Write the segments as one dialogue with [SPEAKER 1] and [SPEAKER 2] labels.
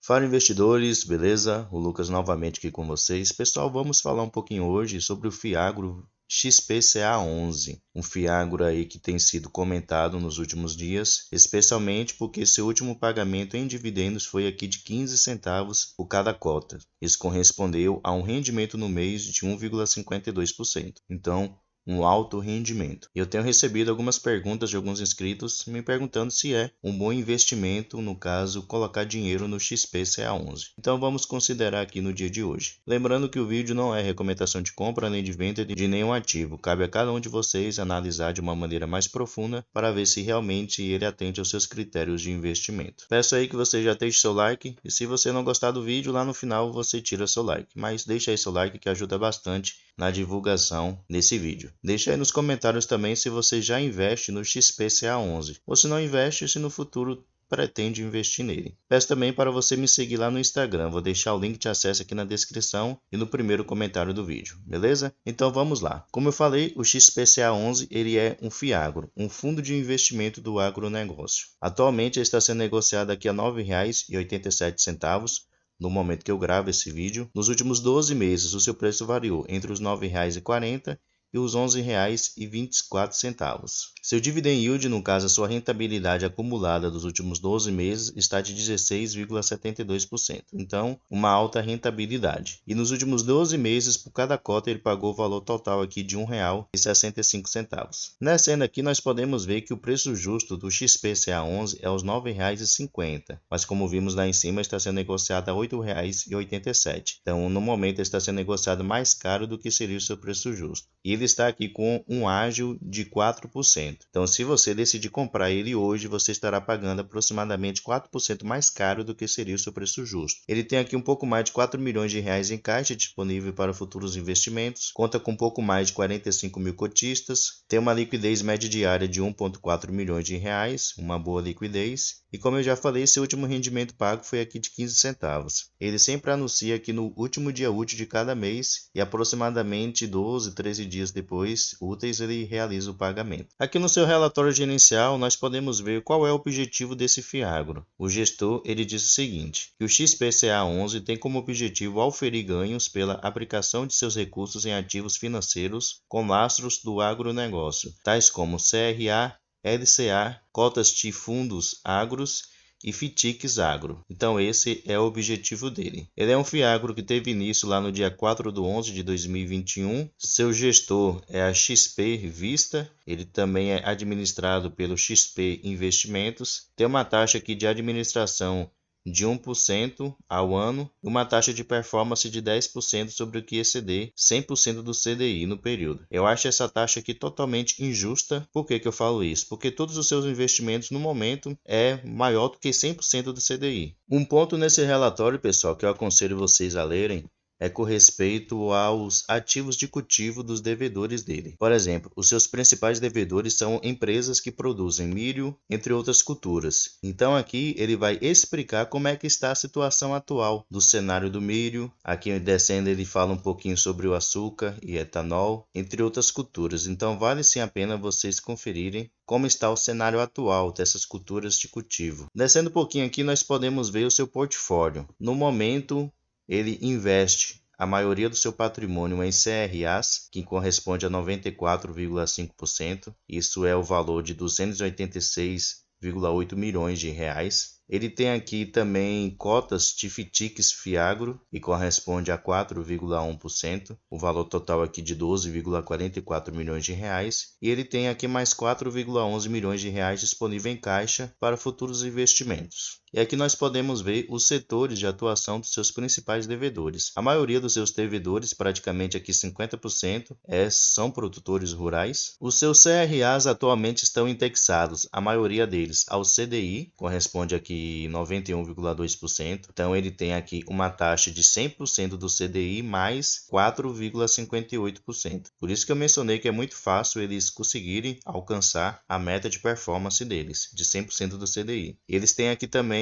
[SPEAKER 1] Fala investidores, beleza? O Lucas novamente aqui com vocês. Pessoal, vamos falar um pouquinho hoje sobre o Fiagro XPCA11, um Fiagro aí que tem sido comentado nos últimos dias, especialmente porque seu último pagamento em dividendos foi aqui de 15 centavos por cada cota. Isso correspondeu a um rendimento no mês de 1,52%. Então, um alto rendimento. Eu tenho recebido algumas perguntas de alguns inscritos me perguntando se é um bom investimento, no caso, colocar dinheiro no XPCA11. Então vamos considerar aqui no dia de hoje. Lembrando que o vídeo não é recomendação de compra nem de venda de nenhum ativo. Cabe a cada um de vocês analisar de uma maneira mais profunda para ver se realmente ele atende aos seus critérios de investimento. Peço aí que você já deixe seu like e se você não gostar do vídeo, lá no final você tira seu like. Mas deixa aí seu like que ajuda bastante na divulgação desse vídeo. Deixa aí nos comentários também se você já investe no XPCA11 ou se não investe, se no futuro pretende investir nele. Peço também para você me seguir lá no Instagram, vou deixar o link de acesso aqui na descrição e no primeiro comentário do vídeo, beleza? Então vamos lá. Como eu falei, o XPCA11 ele é um Fiagro, um fundo de investimento do agronegócio. Atualmente ele está sendo negociado aqui a R$ 9,87, no momento que eu gravo esse vídeo. Nos últimos 12 meses, o seu preço variou entre os R$ 9,40 e os R$ 11,24. Seu dividend yield, no caso a sua rentabilidade acumulada dos últimos 12 meses, está de 16,72%. Então, uma alta rentabilidade. E nos últimos 12 meses, por cada cota, ele pagou o valor total aqui de R$ 1,65. Nessa cena aqui, nós podemos ver que o preço justo do XPCA11 é os R$ 9,50, mas como vimos lá em cima, está sendo negociado a R$ 8,87. Então, no momento, ele está sendo negociado mais caro do que seria o seu preço justo. E ele está aqui com um ágio de 4%. Então, se você decidir comprar ele hoje, você estará pagando aproximadamente 4% mais caro do que seria o seu preço justo. Ele tem aqui um pouco mais de 4 milhões de reais em caixa disponível para futuros investimentos, conta com um pouco mais de 45 mil cotistas, tem uma liquidez média diária de 1,4 milhões de reais, uma boa liquidez. E como eu já falei, seu último rendimento pago foi aqui de 15 centavos. Ele sempre anuncia aqui no último dia útil de cada mês e aproximadamente 12, 13 dias depois úteis ele realiza o pagamento. Aqui no seu relatório gerencial nós podemos ver qual é o objetivo desse Fiagro. O gestor ele diz o seguinte, que o XPCA11 tem como objetivo auferir ganhos pela aplicação de seus recursos em ativos financeiros com lastros do agronegócio, tais como CRA, LCA, cotas de fundos agros e FITICs Agro. Então esse é o objetivo dele. Ele é um Fiagro que teve início lá no dia 4/11 de 2021. Seu gestor é a XP Vista. Ele também é administrado pelo XP Investimentos. Tem uma taxa aqui de administração de 1% ao ano e uma taxa de performance de 10% sobre o que exceder 100% do CDI no período. Eu acho essa taxa aqui totalmente injusta. Por que eu falo isso? Porque todos os seus investimentos no momento é maior do que 100% do CDI. Um ponto nesse relatório, pessoal, que eu aconselho vocês a lerem, é com respeito aos ativos de cultivo dos devedores dele. Por exemplo, os seus principais devedores são empresas que produzem milho, entre outras culturas. Então aqui ele vai explicar como é que está a situação atual do cenário do milho. Aqui descendo ele fala um pouquinho sobre o açúcar e etanol, entre outras culturas. Então vale sim a pena vocês conferirem como está o cenário atual dessas culturas de cultivo. Descendo um pouquinho aqui nós podemos ver o seu portfólio. No momento ele investe a maioria do seu patrimônio em CRAs, que corresponde a 94,5%. Isso é o valor de 286,8 milhões de reais. Ele tem aqui também cotas de FITICs Fiagro, que corresponde a 4,1%, o valor total aqui de 12,44 milhões de reais. E ele tem aqui mais 4,11 milhões de reais disponível em caixa para futuros investimentos. E aqui nós podemos ver os setores de atuação dos seus principais devedores. A maioria dos seus devedores, praticamente aqui 50%, são produtores rurais. Os seus CRAs atualmente estão indexados, a maioria deles, ao CDI, corresponde aqui 91,2%. Então ele tem aqui uma taxa de 100% do CDI mais 4,58%. Por isso que eu mencionei que é muito fácil eles conseguirem alcançar a meta de performance deles, de 100% do CDI. Eles têm aqui também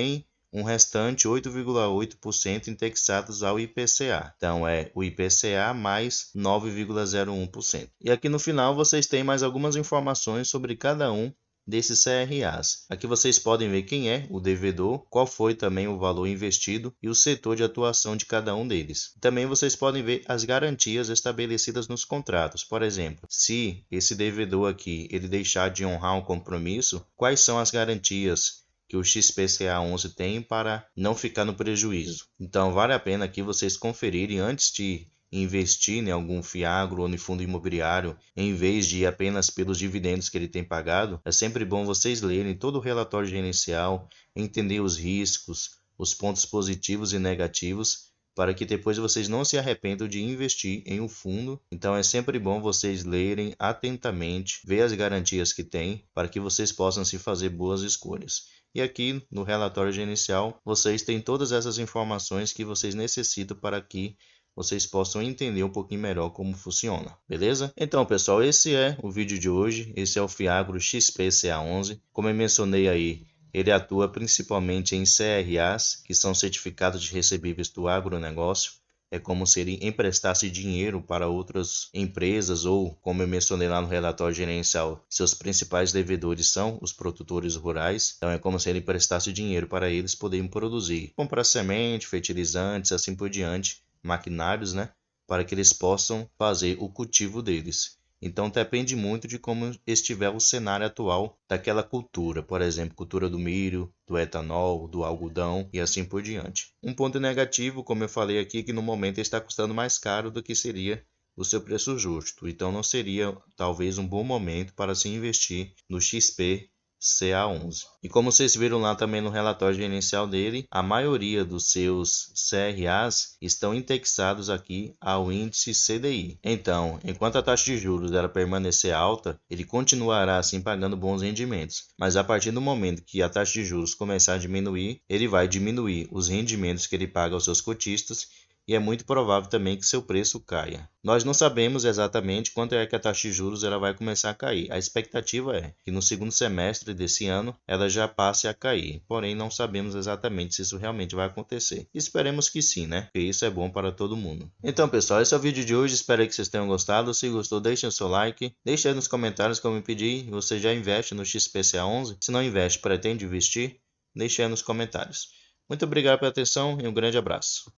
[SPEAKER 1] um restante 8,8% indexados ao IPCA. Então é o IPCA mais 9,01%. E aqui no final vocês têm mais algumas informações sobre cada um desses CRAs. Aqui vocês podem ver quem é o devedor, qual foi também o valor investido e o setor de atuação de cada um deles. Também vocês podem ver as garantias estabelecidas nos contratos. Por exemplo, se esse devedor aqui ele deixar de honrar um compromisso, quais são as garantias que o XPCA11 tem para não ficar no prejuízo. Então vale a pena aqui vocês conferirem antes de investir em algum fiagro ou em fundo imobiliário, em vez de ir apenas pelos dividendos que ele tem pagado. É sempre bom vocês lerem todo o relatório gerencial, entender os riscos, os pontos positivos e negativos, para que depois vocês não se arrependam de investir em um fundo. Então é sempre bom vocês lerem atentamente, ver as garantias que tem, para que vocês possam se fazer boas escolhas. E aqui no relatório gerencial vocês têm todas essas informações que vocês necessitam para que vocês possam entender um pouquinho melhor como funciona, beleza? Então, pessoal, esse é o vídeo de hoje. Esse é o Fiagro XPCA11. Como eu mencionei aí, ele atua principalmente em CRAs, que são certificados de recebíveis do agronegócio. É como se ele emprestasse dinheiro para outras empresas ou, como eu mencionei lá no relatório gerencial, seus principais devedores são os produtores rurais. Então é como se ele emprestasse dinheiro para eles poderem produzir, comprar semente, fertilizantes, assim por diante, maquinários, né, para que eles possam fazer o cultivo deles. Então depende muito de como estiver o cenário atual daquela cultura, por exemplo, cultura do milho, do etanol, do algodão e assim por diante. Um ponto negativo, como eu falei aqui, que no momento está custando mais caro do que seria o seu preço justo. Então não seria talvez um bom momento para se investir no XP CA11. E como vocês viram lá também no relatório gerencial dele, a maioria dos seus CRAs estão indexados aqui ao índice CDI. Então, enquanto a taxa de juros ela permanecer alta, ele continuará assim pagando bons rendimentos. Mas a partir do momento que a taxa de juros começar a diminuir, ele vai diminuir os rendimentos que ele paga aos seus cotistas e é muito provável também que seu preço caia. Nós não sabemos exatamente quanto é que a taxa de juros ela vai começar a cair. A expectativa é que no segundo semestre desse ano ela já passe a cair, porém não sabemos exatamente se isso realmente vai acontecer. Esperemos que sim, né? Porque isso é bom para todo mundo. Então, pessoal, esse é o vídeo de hoje. Espero que vocês tenham gostado. Se gostou, deixem o seu like. Deixe aí nos comentários como eu pedi. Você já investe no XPCA11? Se não investe, pretende investir? Deixe aí nos comentários. Muito obrigado pela atenção e um grande abraço.